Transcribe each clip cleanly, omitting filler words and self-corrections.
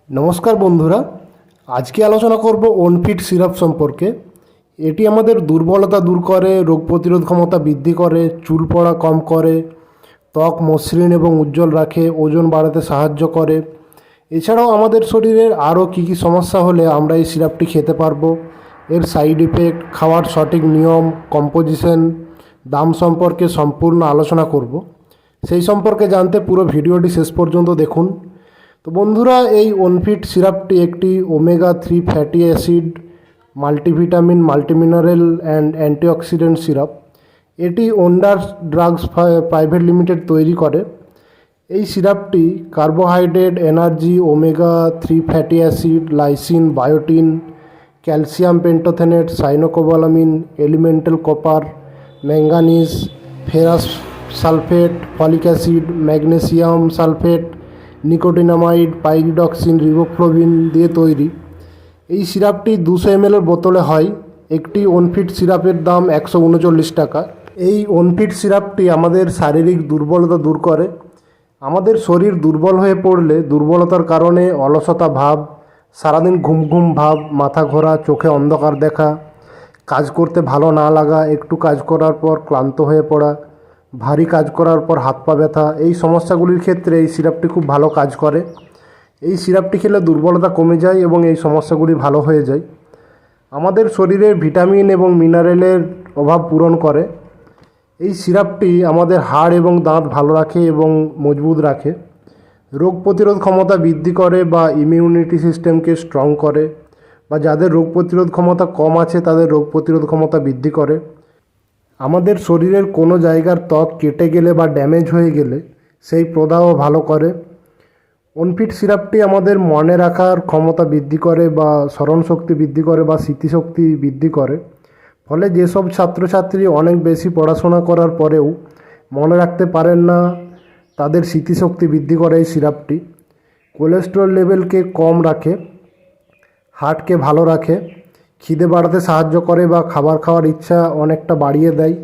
নমস্কার বন্ধুরা, আজকে আলোচনা করব ওনফিট সিরাপ সম্পর্কে। এটি আমাদের দুর্বলতা দূর করে, রোগ প্রতিরোধ ক্ষমতা বৃদ্ধি করে, চুল পড়া কম করে, ত্বক মসৃণ এবং উজ্জ্বল রাখে, ওজন বাড়াতে সাহায্য করে। এছাড়াও আমাদের শরীরের আরও কী কী সমস্যা হলে আমরা এই সিরাপটি খেতে পারবো, এর সাইড ইফেক্ট, খাওয়ার সঠিক নিয়ম, কম্পোজিশন, দাম সম্পর্কে সম্পূর্ণ আলোচনা করব। সেই সম্পর্কে জানতে পুরো ভিডিওটি শেষ পর্যন্ত দেখুন। তো বন্ধুরা, এই ওনফিট সিরাপটি একটি omega three fatty acid, multivitamin, multimineral and antioxidant syrup. এটি ওন্ডার ড্রাগস প্রাইভেট লিমিটেড তৈরি করে। এই সিরাপটি carbohydrate, energy, omega three fatty acid, lysine, biotin, calcium pantothenate, cyanocobalamin, elemental copper, manganese, ferrous sulphate, folic acid, magnesium sulphate, nicotinamide, pyridoxine, riboflavin দিয়ে তৈরি। এই সিরাপটি 200 ml বোতলে হয়। একটি ওনফিট সিরাপের দাম 139 টাকা। এই ওনফিট সিরাপটি আমাদের শারীরিক দুর্বলতা দূর করে। আমাদের শরীর দুর্বল হয়ে পড়লে, দুর্বলতার কারণে অলসতা ভাব, সারাদিন ঘুম ঘুম ভাব, মাথা ঘোরা, চোখে অন্ধকার দেখা, কাজ করতে ভালো না লাগা, একটু কাজ করার পর ক্লান্ত হয়ে পড়া, ভারী কাজ করার পর হাত পা ব্যথা, এই সমস্যাগুলির ক্ষেত্রে এই সিরাপটি খুব ভালো কাজ করে। এই সিরাপটি খেলে দুর্বলতা কমে যায় এবং এই সমস্যাগুলি ভালো হয়ে যায়। আমাদের শরীরে ভিটামিন এবং মিনারেলের অভাব পূরণ করে। এই সিরাপটি আমাদের হাড় এবং দাঁত ভালো রাখে এবং মজবুত রাখে। রোগ প্রতিরোধ ক্ষমতা বৃদ্ধি করে বা ইমিউনিটি সিস্টেমকে স্ট্রং করে, বা যাদের রোগ প্রতিরোধ ক্ষমতা কম আছে তাদের রোগ প্রতিরোধ ক্ষমতা বৃদ্ধি করে। আমাদের শরীরের কোনো জায়গার ত্বক কেটে গেলে বা ড্যামেজ হয়ে গেলে সেই প্রদাহ ভালো করে। ওনফিট সিরাপটি আমাদের মনে রাখার ক্ষমতা বৃদ্ধি করে বা স্মরণশক্তি বৃদ্ধি করে বা স্মৃতিশক্তি বৃদ্ধি করে। ফলে যেসব ছাত্রছাত্রী অনেক বেশি পড়াশোনা করার পরেও মনে রাখতে পারেন না, তাদের স্মৃতিশক্তি বৃদ্ধি করে এই সিরাপটি। কোলেস্টেরল লেভেলকে কম রাখে, হার্টকে ভালো রাখে, খিদে বাড়াতে সাহায্য করে বা খাবার খাওয়ার ইচ্ছা অনেকটা বাড়িয়ে দেয়,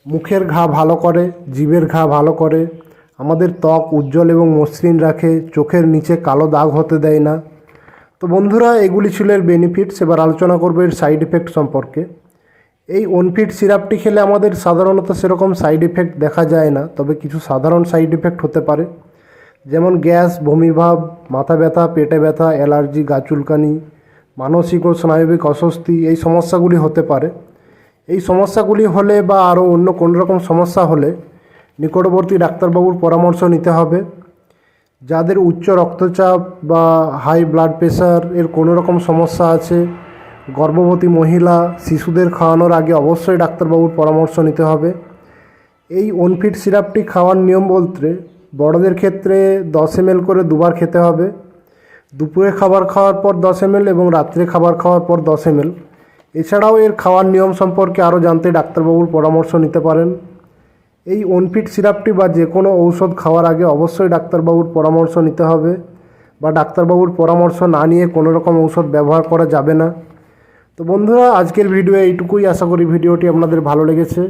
মুখের ঘা ভালো করে, জিভের ঘা ভালো করে, আমাদের ত্বক উজ্জ্বল এবং মসৃণ রাখে, চোখের নিচে কালো দাগ হতে দেয় না। তো বন্ধুরা, এগুলি ছিল এর বেনিফিটস। এবার আলোচনা করবো এর সাইড ইফেক্ট সম্পর্কে। এই ওনফিট সিরাপটি খেলে আমাদের সাধারণত সেরকম সাইড ইফেক্ট দেখা যায় না, তবে কিছু সাধারণ সাইড ইফেক্ট হতে পারে, যেমন গ্যাস, বমিভাব, মাথা ব্যথা, পেটে ব্যথা, অ্যালার্জি, গা চুলকানি, মানসিক ও স্নায়বিক অস্বস্তি, এই সমস্যাগুলি হতে পারে। এই সমস্যাগুলি হলে বা আরও অন্য কোনো রকম সমস্যা হলে নিকটবর্তী ডাক্তারবাবুর পরামর্শ নিতে হবে। যাদের উচ্চ রক্তচাপ বা হাই ব্লাড প্রেশার এর কোনো রকম সমস্যা আছে, গর্ভবতী মহিলা, শিশুদের খাওয়ানোর আগে অবশ্যই ডাক্তারবাবুর পরামর্শ নিতে হবে। এই ওনফিট সিরাপটি খাওয়ার নিয়ম বলতে, বড়দের ক্ষেত্রে 10 ml করে দুবার খেতে হবে। দুপুরে খাবার খাওয়ার পর 10 ml এবং রাত্রে খাবার খাওয়ার পর 10 ml। এছাড়াও এর খাওয়ার নিয়ম সম্পর্কে আরও জানতে ডাক্তারবাবুর পরামর্শ নিতে পারেন। এই ওনফিট সিরাপটি বা যে কোনো ঔষধ খাওয়ার আগে অবশ্যই ডাক্তারবাবুর পরামর্শ নিতে হবে, বা ডাক্তারবাবুর পরামর্শ না নিয়ে কোনো রকম ঔষধ ব্যবহার করা যাবে না। তো বন্ধুরা, আজকের ভিডিও এইটুকুই। আশা করি ভিডিওটি আপনাদের ভালো লেগেছে।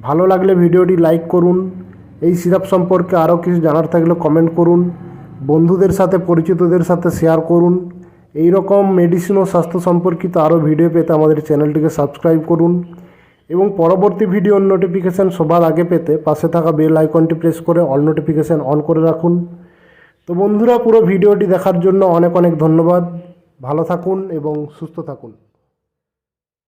ভালো লাগলে ভিডিওটি লাইক করুন। এই সিরাপ সম্পর্কে আরও কিছু জানার থাকলে কমেন্ট করুন। বন্ধুদের সাথে, পরিচিতদের সাথে শেয়ার করুন। এই রকম মেডিসিন ও স্বাস্থ্য সম্পর্কিত আরও ভিডিও পেতে আমাদের চ্যানেলটিকে সাবস্ক্রাইব করুন, এবং পরবর্তী ভিডিওর নোটিফিকেশান সবার আগে পেতে পাশে থাকা বেল আইকনটি প্রেস করে অল নোটিফিকেশান অন করে রাখুন। তো বন্ধুরা, পুরো ভিডিওটি দেখার জন্য অনেক অনেক ধন্যবাদ। ভালো থাকুন এবং সুস্থ থাকুন।